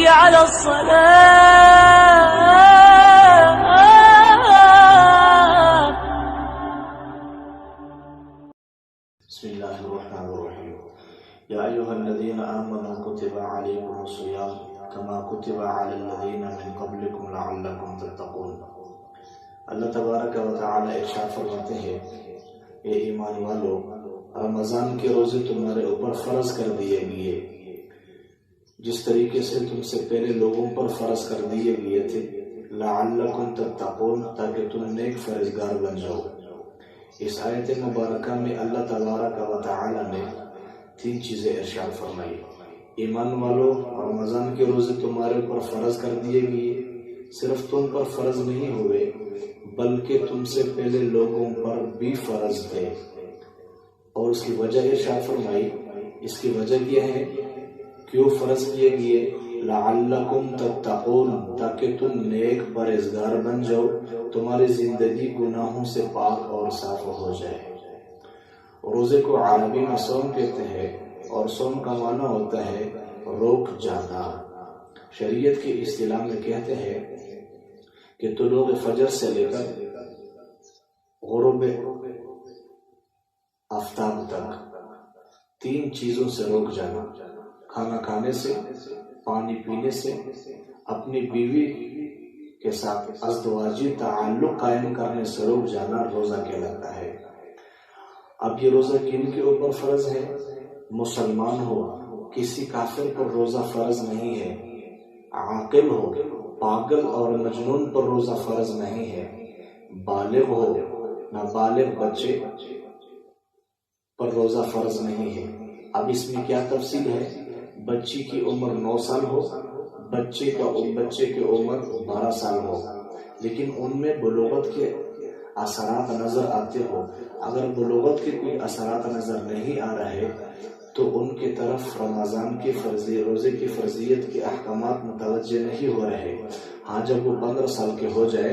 حي على الصلاة. بسم الله الرحمن الرحيم. يا أيها الذين آمنوا كتب عليكم الصيام كما كتب على الذين من قبلكم لعلكم تتقون. اللہ تبارک و تعالی ارشاد فرماتے ہیں، اے ایمان والو، رمضان کے روزے تمہارے اوپر فرض کر دیے گئے جس طریقے سے تم سے پہلے لوگوں پر فرض کر دیے گئے تھے، لعلکم تتقون، تاکہ تم نیک فرزگار بن جاؤ۔ اس آیت مبارکہ میں اللہ تبارک و تعالی نے 3 چیزیں ارشاد فرمائی۔ ایمان والو، رمضان کے روزے تمہارے اوپر فرض کر دیے گئے، صرف تم پر فرض نہیں ہوئے بلکہ تم سے پہلے لوگوں پر بھی فرض تھے۔ اور اس کی وجہ ارشاد فرمائی، اس کی وجہ کیا ہے، کیوں فرض کیے گئے؟ لعلکم تتقون، تاکہ تم نیک پرہیزگار بن جاؤ، تمہاری زندگی گناہوں سے پاک اور صاف ہو جائے۔ روزے کو عربی میں صوم کہتے ہیں، اور صوم کا معنی ہوتا ہے روک جانا۔ شریعت کی اصطلاح میں کہتے ہیں کہ طلوع فجر سے لے کر غروب آفتاب تک 3 چیزوں سے روک جانا: کھانا کھانے سے، پانی پینے سے، اپنی بیوی کے ساتھ ازدواجی تعلق قائم کرنے سے روک جانا روزہ کہلاتا ہے۔ اب یہ روزہ کن کے اوپر فرض ہے؟ مسلمان ہو، کسی کافر پر روزہ فرض نہیں ہے۔ عاقل ہو، پاگل اور مجنون پر روزہ فرض نہیں ہے۔ بالغ ہو، نابالغ بچے پر روزہ فرض نہیں ہے۔ اب اس میں کیا تفصیل ہے؟ بچی کی عمر 9 سال ہو، بچے کی عمر 12 سال ہو، لیکن ان میں بلوغت کے اثرات نظر آتے ہو۔ اگر بلوغت کے کوئی اثرات نظر نہیں آ رہے تو ان کی طرف رمضان کی روزے کی فرضیت کے احکامات متوجہ نہیں ہو رہے۔ ہاں، جب وہ 15 سال کے ہو جائے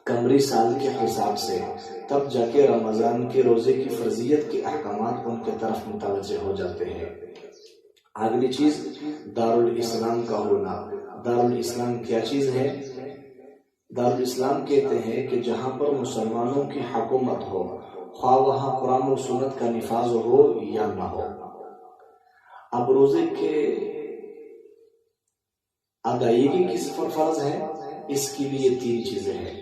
قمری سال کے حساب سے، تب جا کے رمضان کے روزے کی فرضیت کے احکامات ان کی طرف متوجہ ہو جاتے ہیں۔ اگلی چیز دارالاسلام کا ہونا۔ دارالاسلام کیا چیز ہے؟ دارالاسلام کہتے ہیں کہ جہاں پر مسلمانوں کی حکومت ہو، خواہ وہاں قرآن و سنت کا نفاذ ہو یا نہ ہو۔ اب روزے کے ادائیگی کس پر فرض ہے؟ اس کے لیے 3 چیزیں ہیں۔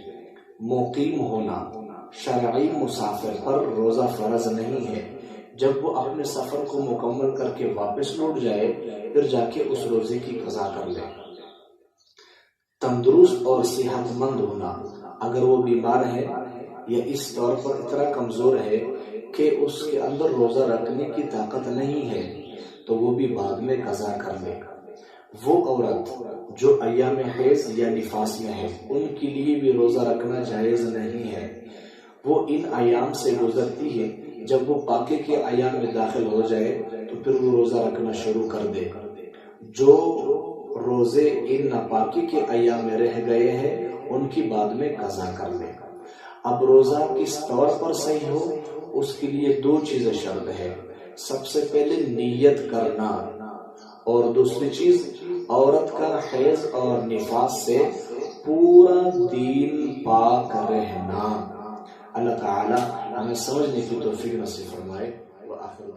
مقیم ہونا، شرعی مسافر پر روزہ فرض نہیں ہے، جب وہ اپنے سفر کو مکمل کر کے واپس لوٹ جائے پھر جا کے اس روزے کی قضا کر لے۔ تندرست اور صحت مند ہونا، اگر وہ بیمار ہے یا اس طور پر اتنا کمزور ہے کہ اس کے اندر روزہ رکھنے کی طاقت نہیں ہے تو وہ بھی بعد میں قضا کر لے۔ وہ عورت جو ایام حیض یا نفاس میں ہے، ان کے لیے بھی روزہ رکھنا جائز نہیں ہے۔ وہ ان ایام سے گزرتی ہے، جب وہ پاکی کے ایام میں داخل ہو جائے تو پھر وہ روزہ رکھنا شروع کر دے۔ جو روزے ان ناپاکی کے ایام میں رہ گئے ہیں ان کی بعد میں قضا کر لے۔ اب روزہ کس طور پر صحیح ہو، اس کے لیے 2 چیزیں شرط ہے۔ سب سے پہلے نیت کرنا، اور دوسری چیز عورت کا حیض اور نفاس سے پورا دین پاک رہنا۔ اللہ تعالی ہمیں سمجھنے کی توفیق نصیب فرمائے۔ وآخر